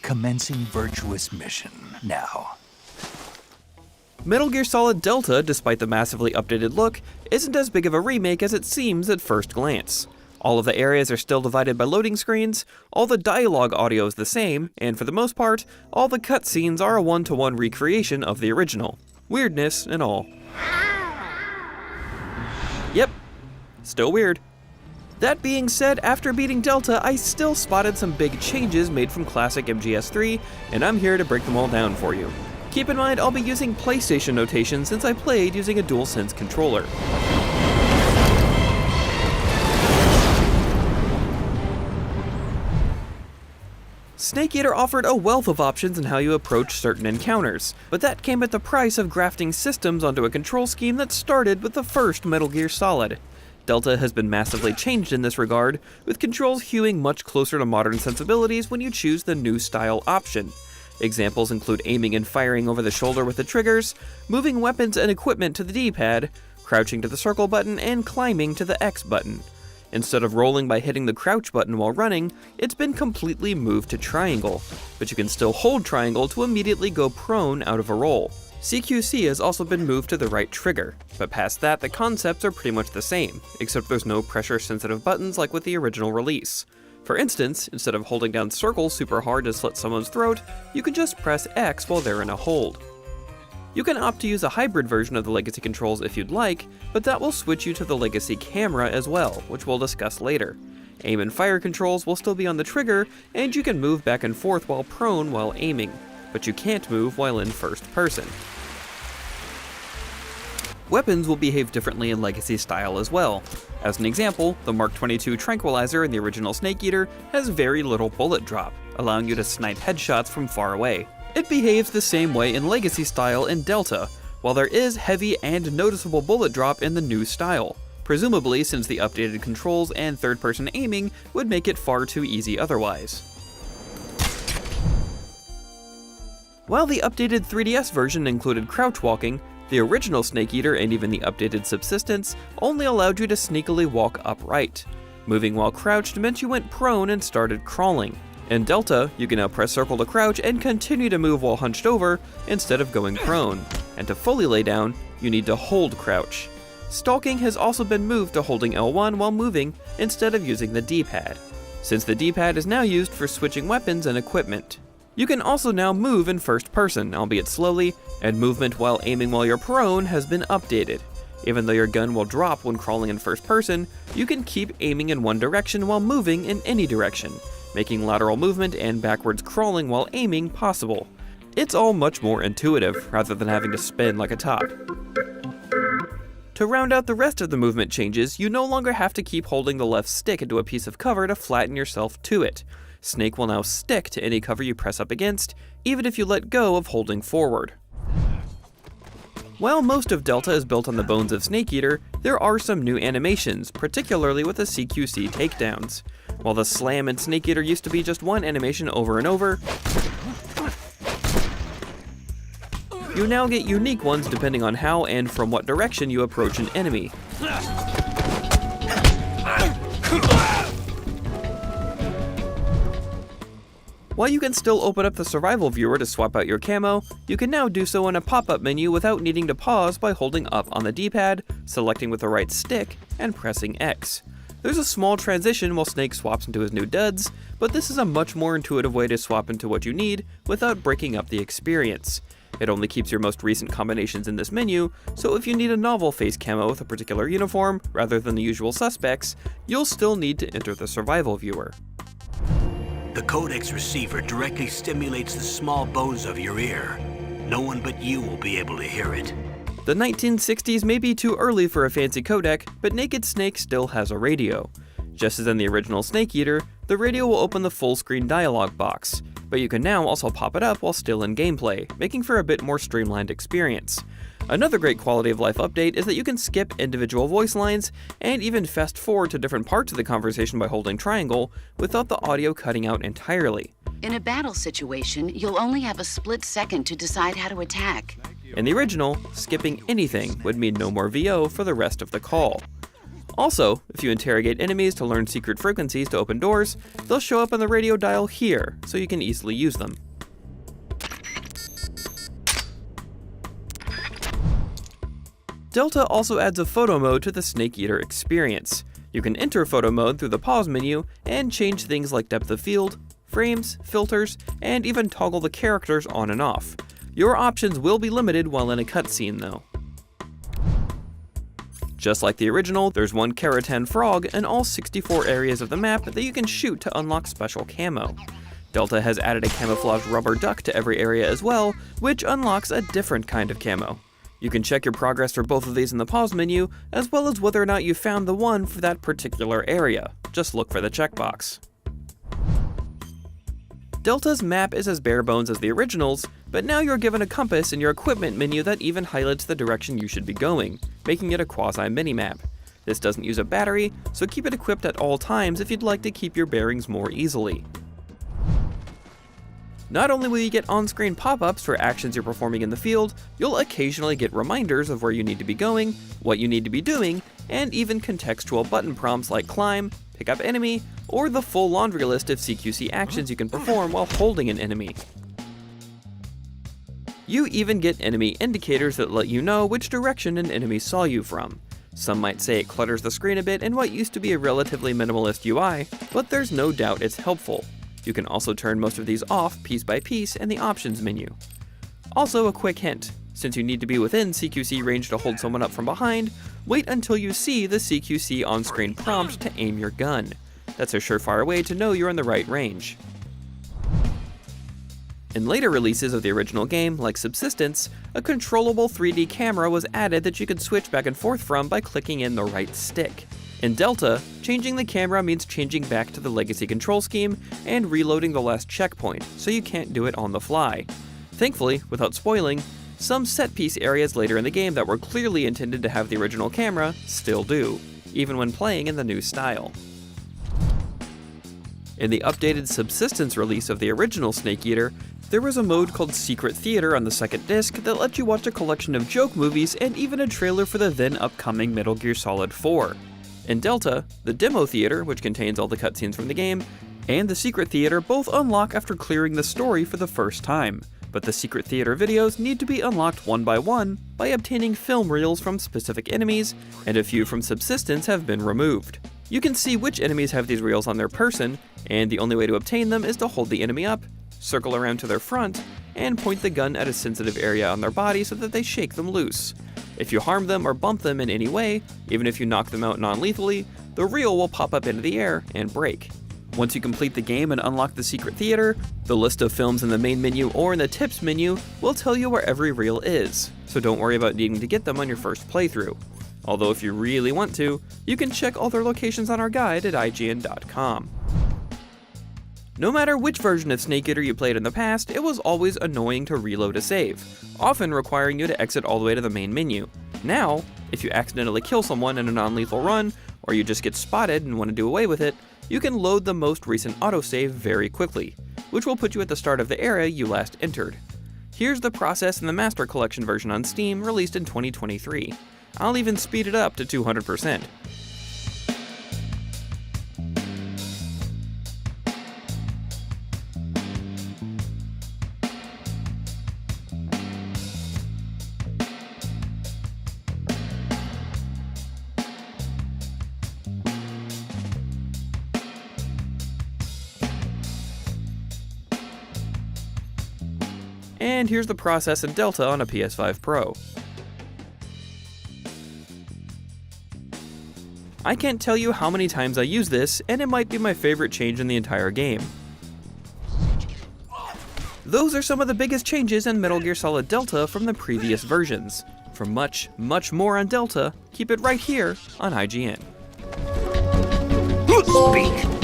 Commencing virtuous mission now. Metal Gear Solid Delta, despite the massively updated look, isn't as big of a remake as it seems at first glance. All of the areas are still divided by loading screens, all the dialogue audio is the same, and for the most part, all the cutscenes are a one-to-one recreation of the original. Weirdness and all. Yep, still weird. That being said, after beating Delta, I still spotted some big changes made from classic MGS3, and I'm here to break them all down for you. Keep in mind, I'll be using PlayStation notation since I played using a DualSense controller. Snake Eater offered a wealth of options in how you approach certain encounters, but that came at the price of grafting systems onto a control scheme that started with the first Metal Gear Solid. Delta has been massively changed in this regard, with controls hewing much closer to modern sensibilities when you choose the new style option. Examples include aiming and firing over the shoulder with the triggers, moving weapons and equipment to the D-pad, crouching to the circle button, and climbing to the X button. Instead of rolling by hitting the crouch button while running, it's been completely moved to triangle, but you can still hold triangle to immediately go prone out of a roll. CQC has also been moved to the right trigger, but past that the concepts are pretty much the same, except there's no pressure-sensitive buttons like with the original release. For instance, instead of holding down circle super hard to slit someone's throat, you can just press X while they're in a hold. You can opt to use a hybrid version of the Legacy controls if you'd like, but that will switch you to the Legacy camera as well, which we'll discuss later. Aim and fire controls will still be on the trigger, and you can move back and forth while prone while aiming, but you can't move while in first person. Weapons will behave differently in Legacy style as well. As an example, the Mark 22 Tranquilizer in the original Snake Eater has very little bullet drop, allowing you to snipe headshots from far away. It behaves the same way in Legacy style in Delta, while there is heavy and noticeable bullet drop in the new style, presumably since the updated controls and third-person aiming would make it far too easy otherwise. While the updated 3DS version included crouch walking, the original Snake Eater and even the updated Subsistence only allowed you to sneakily walk upright. Moving while crouched meant you went prone and started crawling. In Delta, you can now press circle to crouch and continue to move while hunched over instead of going prone, and to fully lay down, you need to hold crouch. Stalking has also been moved to holding L1 while moving instead of using the D-pad, since the D-pad is now used for switching weapons and equipment. You can also now move in first person, albeit slowly, and movement while aiming while you're prone has been updated. Even though your gun will drop when crawling in first person, you can keep aiming in one direction while moving in any direction, making lateral movement and backwards crawling while aiming possible. It's all much more intuitive, rather than having to spin like a top. To round out the rest of the movement changes, you no longer have to keep holding the left stick into a piece of cover to flatten yourself to it. Snake will now stick to any cover you press up against, even if you let go of holding forward. While most of Delta is built on the bones of Snake Eater, there are some new animations, particularly with the CQC takedowns. While the slam in Snake Eater used to be just one animation over and over, you now get unique ones depending on how and from what direction you approach an enemy. While you can still open up the survival viewer to swap out your camo, you can now do so in a pop-up menu without needing to pause by holding up on the D-pad, selecting with the right stick, and pressing X. There's a small transition while Snake swaps into his new duds, but this is a much more intuitive way to swap into what you need without breaking up the experience. It only keeps your most recent combinations in this menu, so if you need a novel face camo with a particular uniform rather than the usual suspects, you'll still need to enter the survival viewer. The codex receiver directly stimulates the small bones of your ear. No one but you will be able to hear it. The 1960s may be too early for a fancy codec, but Naked Snake still has a radio. Just as in the original Snake Eater, the radio will open the full-screen dialog box, but you can now also pop it up while still in gameplay, making for a bit more streamlined experience. Another great quality of life update is that you can skip individual voice lines and even fast forward to different parts of the conversation by holding triangle without the audio cutting out entirely. In a battle situation, you'll only have a split second to decide how to attack. In the original, skipping anything would mean no more VO for the rest of the call. Also, if you interrogate enemies to learn secret frequencies to open doors, they'll show up on the radio dial here, so you can easily use them. Delta also adds a photo mode to the Snake Eater experience. You can enter photo mode through the pause menu and change things like depth of field, frames, filters, and even toggle the characters on and off. Your options will be limited while in a cutscene though. Just like the original, there's one Keratin frog in all 64 areas of the map that you can shoot to unlock special camo. Delta has added a camouflage rubber duck to every area as well, which unlocks a different kind of camo. You can check your progress for both of these in the pause menu, as well as whether or not you found the one for that particular area. Just look for the checkbox. Delta's map is as bare bones as the originals, but now you're given a compass in your equipment menu that even highlights the direction you should be going, making it a quasi-minimap. This doesn't use a battery, so keep it equipped at all times if you'd like to keep your bearings more easily. Not only will you get on-screen pop-ups for actions you're performing in the field, you'll occasionally get reminders of where you need to be going, what you need to be doing, and even contextual button prompts like climb, pick up enemy, or the full laundry list of CQC actions you can perform while holding an enemy. You even get enemy indicators that let you know which direction an enemy saw you from. Some might say it clutters the screen a bit in what used to be a relatively minimalist UI, but there's no doubt it's helpful. You can also turn most of these off piece by piece in the options menu. Also a quick hint, since you need to be within CQC range to hold someone up from behind, wait until you see the CQC on-screen prompt to aim your gun. That's a surefire way to know you're in the right range. In later releases of the original game, like Subsistence, a controllable 3D camera was added that you could switch back and forth from by clicking in the right stick. In Delta, changing the camera means changing back to the legacy control scheme and reloading the last checkpoint, so you can't do it on the fly. Thankfully, without spoiling, some set-piece areas later in the game that were clearly intended to have the original camera still do, even when playing in the new style. In the updated Subsistence release of the original Snake Eater, there was a mode called Secret Theater on the second disc that let you watch a collection of joke movies and even a trailer for the then upcoming Metal Gear Solid 4. In Delta, the Demo Theater, which contains all the cutscenes from the game, and the Secret Theater both unlock after clearing the story for the first time, but the Secret Theater videos need to be unlocked one by obtaining film reels from specific enemies, and a few from Subsistence have been removed. You can see which enemies have these reels on their person, and the only way to obtain them is to hold the enemy up, circle around to their front, and point the gun at a sensitive area on their body so that they shake them loose. If you harm them or bump them in any way, even if you knock them out non-lethally, the reel will pop up into the air and break. Once you complete the game and unlock the Secret Theater, the list of films in the main menu or in the tips menu will tell you where every reel is, so don't worry about needing to get them on your first playthrough. Although if you really want to, you can check all their locations on our guide at IGN.com. No matter which version of Snake Eater you played in the past, it was always annoying to reload a save, often requiring you to exit all the way to the main menu. Now, if you accidentally kill someone in a non-lethal run, or you just get spotted and want to do away with it, you can load the most recent autosave very quickly, which will put you at the start of the area you last entered. Here's the process in the Master Collection version on Steam, released in 2023. I'll even speed it up to 200%. And here's the process in Delta on a PS5 Pro. I can't tell you how many times I use this, and it might be my favorite change in the entire game. Those are some of the biggest changes in Metal Gear Solid Delta from the previous versions. For much, much more on Delta, keep it right here on IGN. Speak!